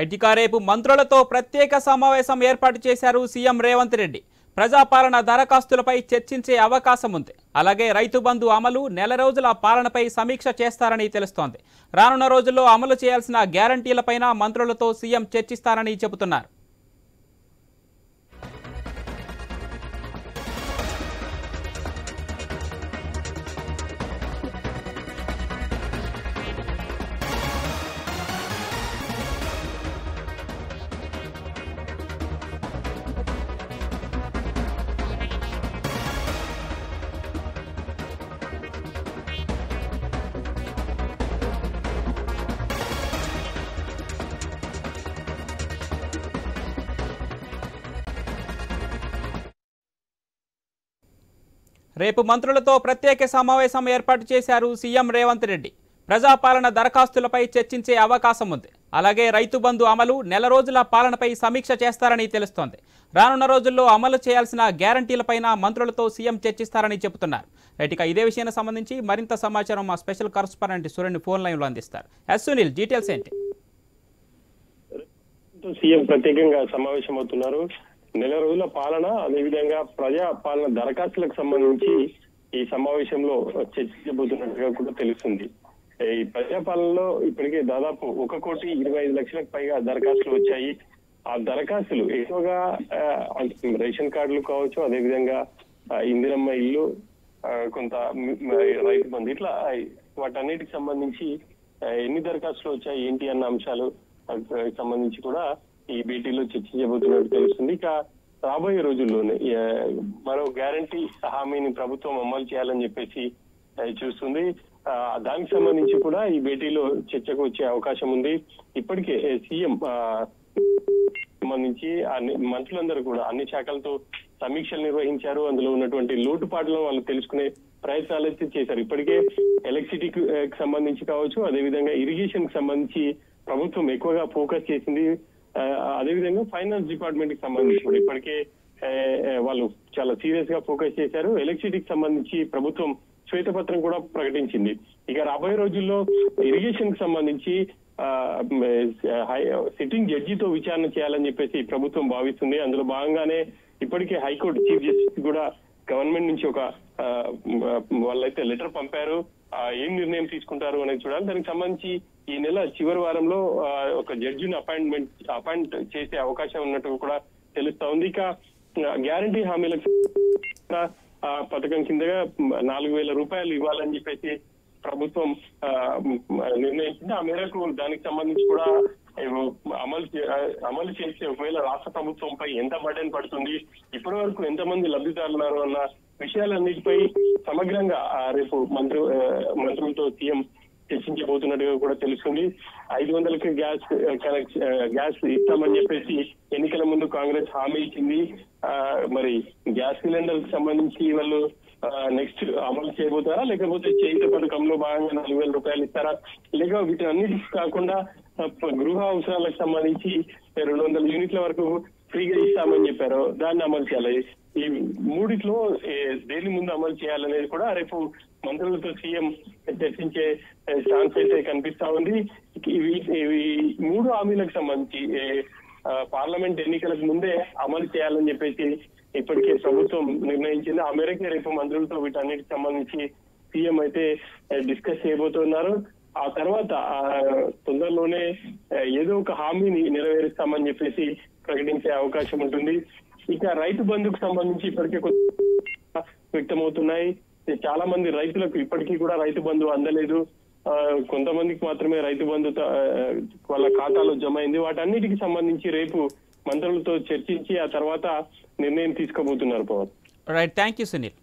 Right ఇక రేపు మంత్రులతో ప్రత్యేక సమావేశం ఏర్పాటు చేశారు సీఎం రేవంత్ రెడ్డి. ప్రజాపాలన దరఖాస్తులపై చర్చించే అవకాశం ఉంది. అలాగే రైతు బంధు అమలు, నెల రోజుల పాలనపై సమీక్ష చేస్తారని తెలుస్తోంది. రానున్న రోజుల్లో అమలు చేయాల్సిన గ్యారంటీలపైన మంత్రులతో సీఎం చర్చిస్తారని చెబుతున్నారు. రేపు మంత్రులతో ప్రత్యేక సమావేశం ఏర్పాటు చేశారు సీఎం రేవంత్ రెడ్డి. ప్రజాపాలన దరఖాస్తులపై చర్చించే అవకాశం ఉంది. అలాగే రైతు బంధు అమలు, నెల రోజుల పాలనపై సమీక్ష చేస్తారని తెలుస్తోంది. రానున్న రోజుల్లో అమలు చేయాల్సిన గ్యారంటీలపైన మంత్రులతో సీఎం చర్చిస్తారని చెబుతున్నారు. రైట్ ఇక ఇదే విషయానికి సంబంధించి మరింత సమాచారం మా స్పెషల్ కరస్పాండెంట్ సురేణ్ ఫోన్ లైన్లో అందిస్తారు. సునీల్, డీటెయిల్స్ ఏంటి? సీఎం ప్రత్యేకంగా సమావేశమవుతున్నారు. నెల రోజుల పాలన, అదేవిధంగా ప్రజా పాలన దరఖాస్తులకు సంబంధించి ఈ సమావేశంలో చర్చించబోతున్నట్టుగా కూడా తెలుస్తుంది. ఈ ప్రజాపాలనలో ఇప్పటికే దాదాపు 1,25,00,000లకు పైగా దరఖాస్తులు వచ్చాయి. ఆ దరఖాస్తులు ఎక్కువగా రేషన్ కార్డులు కావచ్చు, అదేవిధంగా ఇందిరమ్మ ఇల్లు, కొంత రైతు బంధు, ఇట్లా వాటన్నిటికి సంబంధించి ఎన్ని దరఖాస్తులు వచ్చాయి ఏంటి అన్న అంశాలు సంబంధించి కూడా ఈ భేటీలో చర్చించబోతున్నట్టు తెలుస్తుంది. ఇక రాబోయే రోజుల్లోనే మరో గ్యారంటీ హామీని ప్రభుత్వం అమలు చేయాలని చెప్పేసి చూస్తుంది. దానికి సంబంధించి కూడా ఈ భేటీలో చర్చకు వచ్చే అవకాశం ఉంది. ఇప్పటికే సీఎం సంబంధించి మంత్రులందరూ కూడా అన్ని శాఖలతో సమీక్షలు నిర్వహించారు. అందులో ఉన్నటువంటి లోటుపాట్లను వాళ్ళు తెలుసుకునే ప్రయత్నాలు అయితే చేశారు. ఇప్పటికే ఎలక్ట్రిసిటీకి సంబంధించి కావచ్చు, అదేవిధంగా ఇరిగేషన్ కి సంబంధించి ప్రభుత్వం ఎక్కువగా ఫోకస్ చేసింది. అదేవిధంగా ఫైనాన్స్ డిపార్ట్మెంట్ కి సంబంధించి కూడా ఇప్పటికే వాళ్ళు చాలా సీరియస్ గా ఫోకస్ చేశారు. ఎలక్ట్రిసిటీకి సంబంధించి ప్రభుత్వం శ్వేతపత్రం కూడా ప్రకటించింది. ఇక రాబోయే రోజుల్లో ఇరిగేషన్ కి సంబంధించి సిట్టింగ్ జడ్జితో విచారణ చేయాలని చెప్పేసి ప్రభుత్వం భావిస్తుంది. అందులో భాగంగానే ఇప్పటికే హైకోర్టు చీఫ్ జస్టిస్ కూడా గవర్నమెంట్ నుంచి ఒక వాళ్ళైతే లెటర్ పంపారు. ఏం నిర్ణయం తీసుకుంటారు అనేది చూడాలి. దానికి సంబంధించి ఈ నెల చివరి వారంలో ఒక జడ్జిని అపాయింట్ చేసే అవకాశం ఉన్నట్టు కూడా తెలుస్తా ఉంది. ఇక గ్యారంటీ హామీలకు పథకం కిందగా 4,000 రూపాయలు ఇవ్వాలని చెప్పేసి ప్రభుత్వం నిర్ణయించింది. ఆ మేరకు దానికి సంబంధించి కూడా అమలు చేసి ఒకవేళ రాష్ట్ర ప్రభుత్వంపై ఎంత బర్డెన్ పడుతుంది, ఇప్పటి వరకు ఎంతమంది లబ్ధిదారులు ఉన్నారు అన్న విషయాలన్నిటిపై సమగ్రంగా రేపు మంత్రులతో సీఎం చర్చించబోతున్నట్టుగా కూడా తెలుస్తుంది. 500కి గ్యాస్ ఇస్తామని చెప్పేసి ఎన్నికల ముందు కాంగ్రెస్ హామీ ఇచ్చింది. మరి గ్యాస్ సిలిండర్ కి సంబంధించి వాళ్ళు నెక్స్ట్ అమలు చేయబోతారా, లేకపోతే చేయుత పథకంలో భాగంగా 4,000 రూపాయలు ఇస్తారా, లేక వీటన్నిటికి కాకుండా గృహ అవసరాలకు సంబంధించి 200 యూనిట్ల వరకు ఫ్రీగా ఇస్తామని చెప్పారు, దాన్ని అమలు చేయాలి. ఈ మూడిట్లో దేని ముందు అమలు చేయాలనేది కూడా రేపు మంత్రులతో సీఎం చర్చించే ఛాన్స్ అయితే కనిపిస్తా ఉంది. ఇవి 3 హామీలకు సంబంధించి పార్లమెంట్ ఎన్నికలకు ముందే అమలు చేయాలని చెప్పేసి ఇప్పటికే ప్రభుత్వం నిర్ణయించింది. ఆ మేరకే రేపు మంత్రులతో వీటన్నిటికి సంబంధించి సీఎం అయితే డిస్కస్ చేయబోతున్నారు. ఆ తర్వాత తొందరలోనే ఏదో ఒక హామీని నెరవేరుస్తామని చెప్పేసి ప్రకటించే అవకాశం ఉంటుంది. ఇక రైతు బంధుకు సంబంధించి ఇప్పటికే వ్యక్తమవుతున్నాయి. చాలా మంది రైతులకు ఇప్పటికీ కూడా రైతు బంధు అందలేదు. కొంతమందికి మాత్రమే రైతు బంధు వాళ్ళ ఖాతాలో జమ అయింది. వాటన్నిటికి సంబంధించి రేపు మంత్రులతో చర్చించి ఆ తర్వాత నిర్ణయం తీసుకోబోతున్నారు. Pawan, right, thank you Sunil.